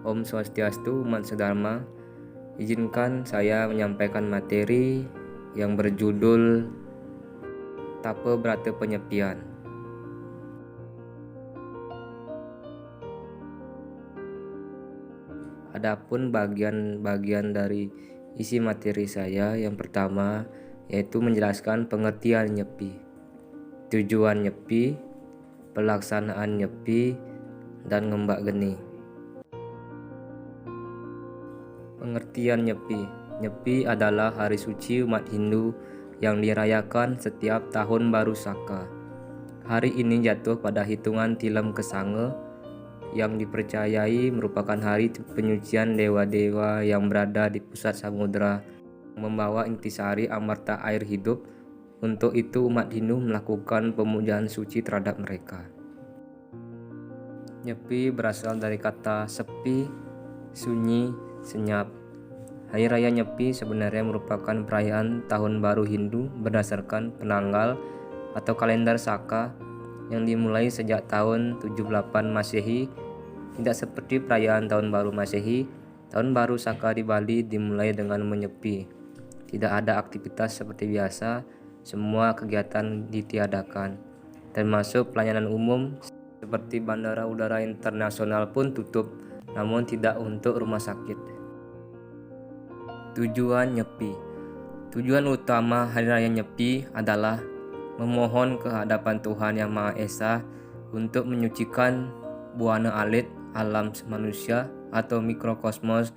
Om Swastiastu, Umat Sedharma. Izinkan saya menyampaikan materi yang berjudul Tapa Brata Penyepian. Adapun bagian-bagian dari isi materi saya, yang pertama yaitu menjelaskan pengertian nyepi, tujuan nyepi, pelaksanaan nyepi, dan ngembak geni. Pengertian nyepi. Nyepi adalah hari suci umat Hindu yang dirayakan setiap tahun baru Saka. Hari ini jatuh pada hitungan Tilam Kesanga yang dipercayai merupakan hari penyucian dewa-dewa yang berada di pusat samudera, membawa intisari amarta air hidup. Untuk itu umat Hindu melakukan pemujaan suci terhadap mereka. Nyepi berasal dari kata sepi, sunyi, senyap. Hari Raya Nyepi sebenarnya merupakan perayaan tahun baru Hindu berdasarkan penanggal atau kalender Saka yang dimulai sejak tahun 78 Masehi. Tidak seperti perayaan tahun baru Masehi, tahun baru Saka di Bali dimulai dengan menyepi. Tidak ada aktivitas seperti biasa, semua kegiatan ditiadakan, termasuk pelayanan umum seperti Bandara Udara Internasional pun tutup, namun tidak untuk rumah sakit. Tujuan Nyepi. Tujuan utama Hari Raya Nyepi adalah memohon kehadapan Tuhan Yang Maha Esa untuk menyucikan buana alit alam manusia atau mikrokosmos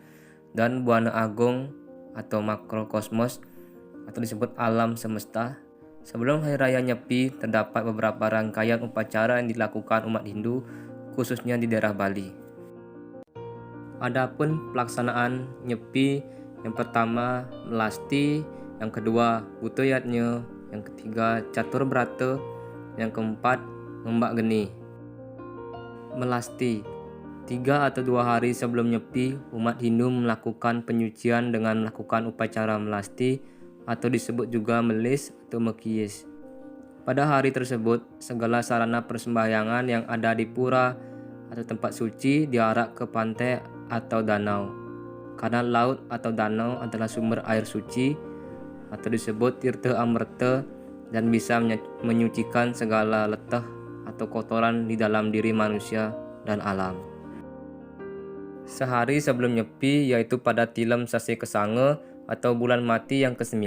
dan buana agung atau makrokosmos atau disebut alam semesta. Sebelum Hari Raya Nyepi terdapat beberapa rangkaian upacara yang dilakukan umat Hindu khususnya di daerah Bali. Adapun pelaksanaan Nyepi, yang pertama melasti, yang kedua buta yatnya, yang ketiga catur brata, yang keempat ngembak geni. Melasti. 3 atau 2 hari sebelum Nyepi, umat Hindu melakukan penyucian dengan melakukan upacara melasti atau disebut juga melis atau mekiyis. Pada hari tersebut, segala sarana persembahyangan yang ada di pura atau tempat suci diarak ke pantai atau danau. Karena laut atau danau adalah sumber air suci atau disebut tirta amerta dan bisa menyucikan segala letah atau kotoran di dalam diri manusia dan alam. Sehari sebelum Nyepi, yaitu pada Tilam Sase Kesanga atau bulan mati yang ke-9,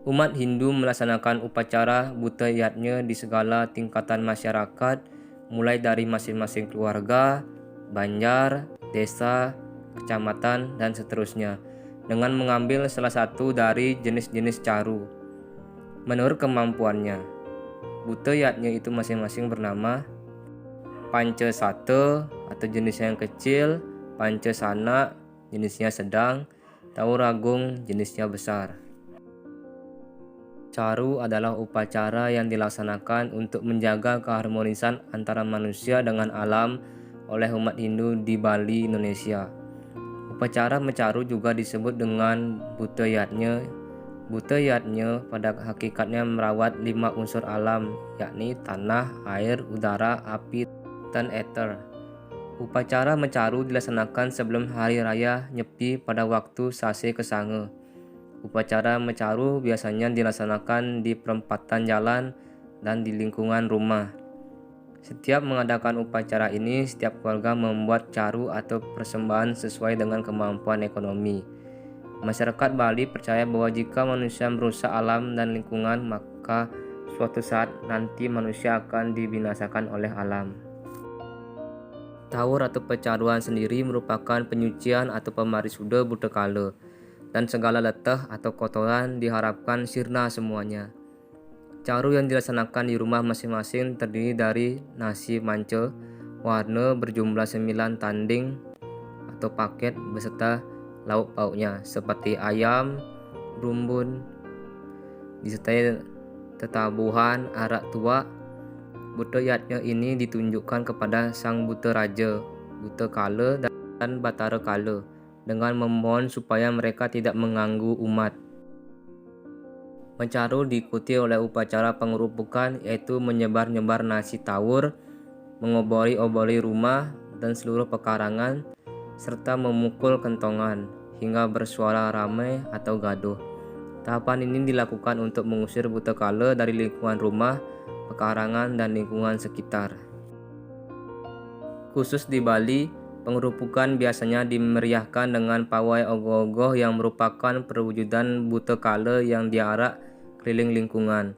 umat Hindu melaksanakan upacara buta yatnya di segala tingkatan masyarakat, mulai dari masing-masing keluarga, banjar, desa, kecamatan, dan seterusnya, dengan mengambil salah satu dari jenis-jenis caru menurut kemampuannya. Buta yatnya itu masing-masing bernama Panca Sata atau jenisnya yang kecil, Panca Sana jenisnya sedang, Taur Agung jenisnya besar. Caru adalah upacara yang dilaksanakan untuk menjaga keharmonisan antara manusia dengan alam oleh umat Hindu di Bali, Indonesia. Upacara mencaru juga disebut dengan buta yatnya. Buta yatnya pada hakikatnya merawat 5 unsur alam, yakni tanah, air, udara, api, dan ether. Upacara mencaru dilaksanakan sebelum Hari Raya Nyepi pada waktu Sase Kesanga. Upacara mencaru biasanya dilaksanakan di perempatan jalan dan di lingkungan rumah. Setiap mengadakan upacara ini, setiap keluarga membuat caru atau persembahan sesuai dengan kemampuan ekonomi. Masyarakat Bali percaya bahwa jika manusia merusak alam dan lingkungan, maka suatu saat nanti manusia akan dibinasakan oleh alam. Taur atau pecaruan sendiri merupakan penyucian atau pemarisuda buta kala, dan segala letah atau kotoran diharapkan sirna semuanya. Caru yang dilaksanakan di rumah masing-masing terdiri dari nasi manca warna berjumlah 9 tanding atau paket beserta lauk pauknya seperti ayam, rumbun, disertai tetabuhan, arak tua. Buta yatnya ini ditunjukkan kepada Sang Buta Raja, Buta Kala, dan Batara Kala dengan memohon supaya mereka tidak mengganggu umat. Mencaru diikuti oleh upacara pengerupukan, yaitu menyebar-nyebar nasi tawur, mengobori-obori rumah dan seluruh pekarangan, serta memukul kentongan hingga bersuara ramai atau gaduh. Tahapan ini dilakukan untuk mengusir buta kala dari lingkungan rumah, pekarangan, dan lingkungan sekitar. Khusus di Bali, pengerupukan biasanya dimeriahkan dengan pawai ogoh-ogoh yang merupakan perwujudan buta kala yang diarak keliling lingkungan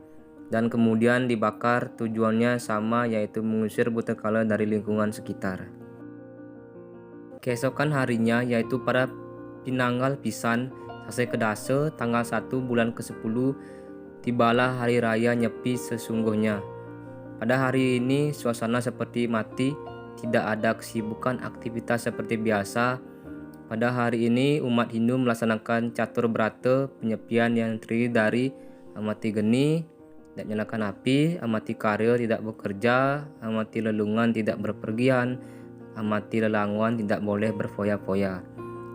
dan kemudian dibakar. Tujuannya sama, yaitu mengusir buta kala dari lingkungan sekitar. Keesokan harinya, yaitu pada Pinanggal Pisan Sase Kedasa tanggal 1 bulan ke-10, tibalah hari raya Nyepi sesungguhnya. Pada hari ini suasana seperti mati, tidak ada kesibukan aktivitas seperti biasa. Pada hari ini umat Hindu melaksanakan catur brata penyepian yang terdiri dari amati geni, tidak nyalakan api, amati karya tidak bekerja, amati lelungan tidak berpergian, amati lelanguan tidak boleh berfoya-foya.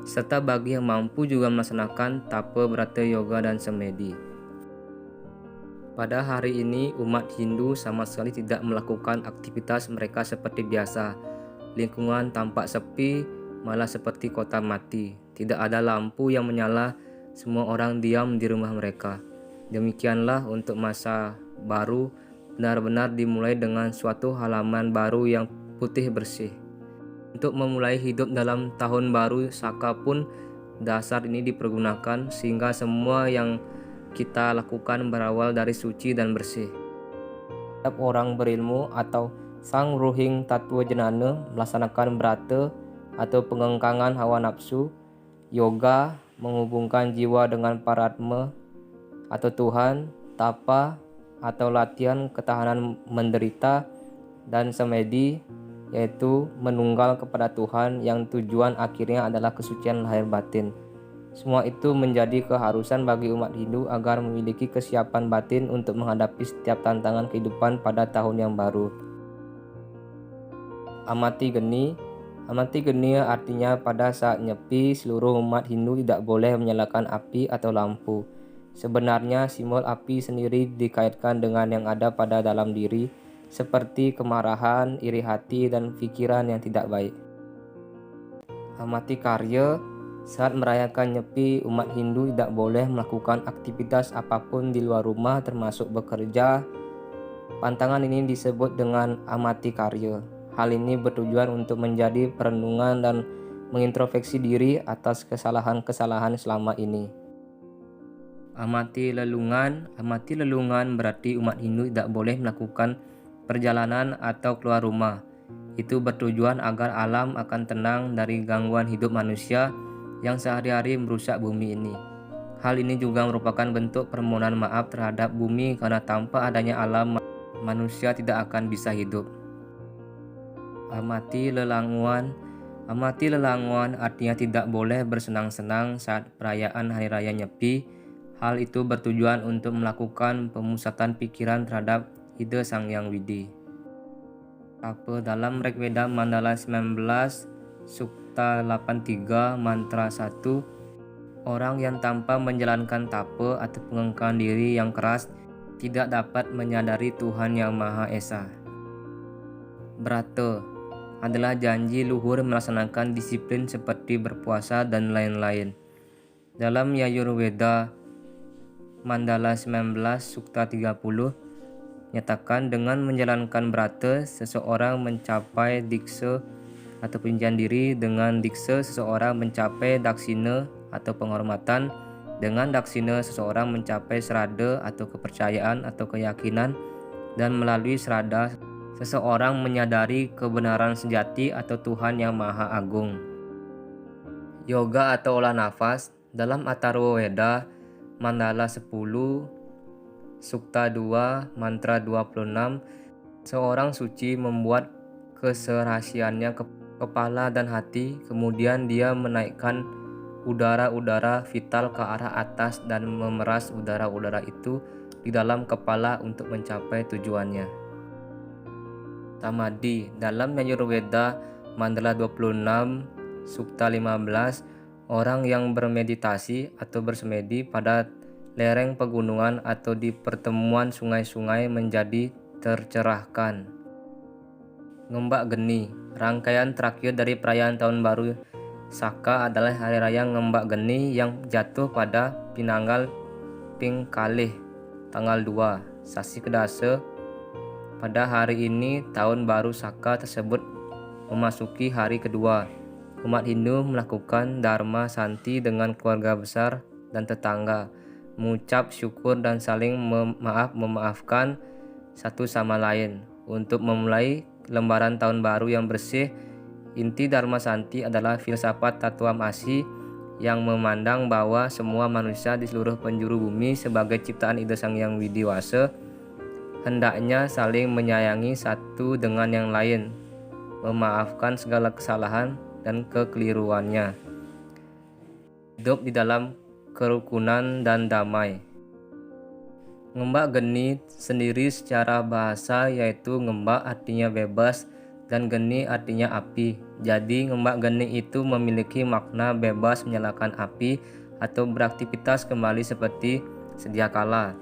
Serta bagi yang mampu juga melaksanakan tapa brata yoga dan semedi. Pada hari ini umat Hindu sama sekali tidak melakukan aktivitas mereka seperti biasa. Lingkungan tampak sepi, malah seperti kota mati. Tidak ada lampu yang menyala, semua orang diam di rumah mereka. Demikianlah untuk masa baru benar-benar dimulai dengan suatu halaman baru yang putih bersih. Untuk memulai hidup dalam tahun baru Saka pun dasar ini dipergunakan sehingga semua yang kita lakukan berawal dari suci dan bersih. Setiap orang berilmu atau sang ruhing tattwa jenana melaksanakan brata atau pengengkangan hawa nafsu, yoga, menghubungkan jiwa dengan Paratma atau Tuhan, tapa atau latihan ketahanan menderita, dan semedi, yaitu menunggal kepada Tuhan yang tujuan akhirnya adalah kesucian lahir batin. Semua itu menjadi keharusan bagi umat Hindu agar memiliki kesiapan batin untuk menghadapi setiap tantangan kehidupan pada tahun yang baru. Amati geni. Amati geni artinya pada saat Nyepi, seluruh umat Hindu tidak boleh menyalakan api atau lampu. Sebenarnya simbol api sendiri dikaitkan dengan yang ada pada dalam diri, seperti kemarahan, iri hati, dan pikiran yang tidak baik. Amati karya. Saat merayakan Nyepi, umat Hindu tidak boleh melakukan aktivitas apapun di luar rumah termasuk bekerja. Pantangan ini disebut dengan amati karya. Hal ini bertujuan untuk menjadi perenungan dan mengintrospeksi diri atas kesalahan-kesalahan selama ini. Amati lelungan. Amati lelungan berarti umat Hindu tidak boleh melakukan perjalanan atau keluar rumah. Itu bertujuan agar alam akan tenang dari gangguan hidup manusia yang sehari-hari merusak bumi ini. Hal ini juga merupakan bentuk permohonan maaf terhadap bumi karena tanpa adanya alam manusia tidak akan bisa hidup. Amati lelanguan. Amati lelanguan artinya tidak boleh bersenang-senang saat perayaan Hari Raya Nyepi. Hal itu bertujuan untuk melakukan pemusatan pikiran terhadap ide Sang Hyang Widi. Tapa dalam Rigveda Mandala 19 Sukta 83 Mantra 1, orang yang tanpa menjalankan tapa atau pengengkangan diri yang keras tidak dapat menyadari Tuhan Yang Maha Esa. Brata adalah janji luhur melaksanakan disiplin seperti berpuasa dan lain-lain. Dalam Yajurveda Mandala 19 Sukta 30 nyatakan dengan menjalankan brata seseorang mencapai diksa atau penjujuran diri, dengan diksa seseorang mencapai daksina atau penghormatan, dengan daksina seseorang mencapai serada atau kepercayaan atau keyakinan, dan melalui serada seseorang menyadari kebenaran sejati atau Tuhan Yang Maha Agung. Yoga atau olah nafas dalam Atharva Veda Mandala 10 Sukta 2 Mantra 26, seorang suci membuat keserahasiaannya kepala dan hati, kemudian dia menaikkan udara-udara vital ke arah atas dan memeras udara-udara itu di dalam kepala untuk mencapai tujuannya. Samadhi dalam Yajurveda Mandala 26 Sukta 15, orang yang bermeditasi atau bersemedi pada lereng pegunungan atau di pertemuan sungai-sungai menjadi tercerahkan. Ngembak Geni, rangkaian terakhir dari perayaan tahun baru Saka adalah hari raya Ngembak Geni yang jatuh pada Pinanggal Pingkalih tanggal 2 Sasi Kedase. Pada hari ini tahun baru Saka tersebut memasuki hari kedua. Umat Hindu melakukan Dharma Santi dengan keluarga besar dan tetangga, mengucap syukur dan saling memaafkan satu sama lain untuk memulai lembaran tahun baru yang bersih. Inti Dharma Santi adalah filsafat Tattwamasi yang memandang bahwa semua manusia di seluruh penjuru bumi sebagai ciptaan Ida Sang Hyang Widi Wasa hendaknya saling menyayangi satu dengan yang lain, memaafkan segala kesalahan dan kekeliruannya, hidup di dalam kerukunan dan damai. Ngembak Geni sendiri secara bahasa yaitu ngembak artinya bebas dan geni artinya api. Jadi ngembak geni itu memiliki makna bebas menyalakan api atau beraktivitas kembali seperti sedia kala.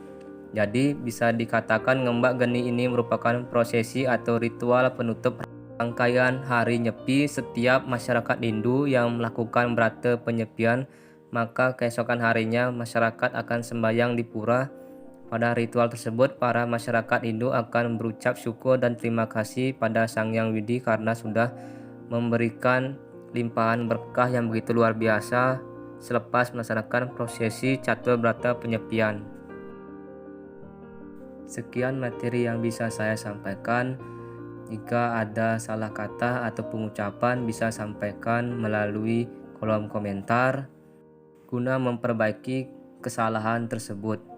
Jadi bisa dikatakan ngembak geni ini merupakan prosesi atau ritual penutup rangkaian hari Nyepi setiap masyarakat Hindu yang melakukan brata penyepian. Maka keesokan harinya masyarakat akan sembahyang di pura. Pada ritual tersebut, para masyarakat Hindu akan berucap syukur dan terima kasih pada Sang Hyang Widi karena sudah memberikan limpahan berkah yang begitu luar biasa selepas melaksanakan prosesi catur brata penyepian. Sekian materi yang bisa saya sampaikan. Jika ada salah kata atau pengucapan bisa sampaikan melalui kolom komentar guna memperbaiki kesalahan tersebut.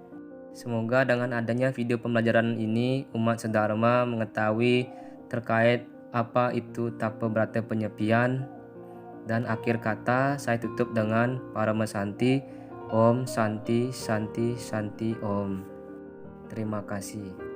Semoga dengan adanya video pembelajaran ini umat sedharma mengetahui terkait apa itu tapa brata penyepian. Dan akhir kata saya tutup dengan Parama Santi. Om Santi Santi Santi Om. Terima kasih.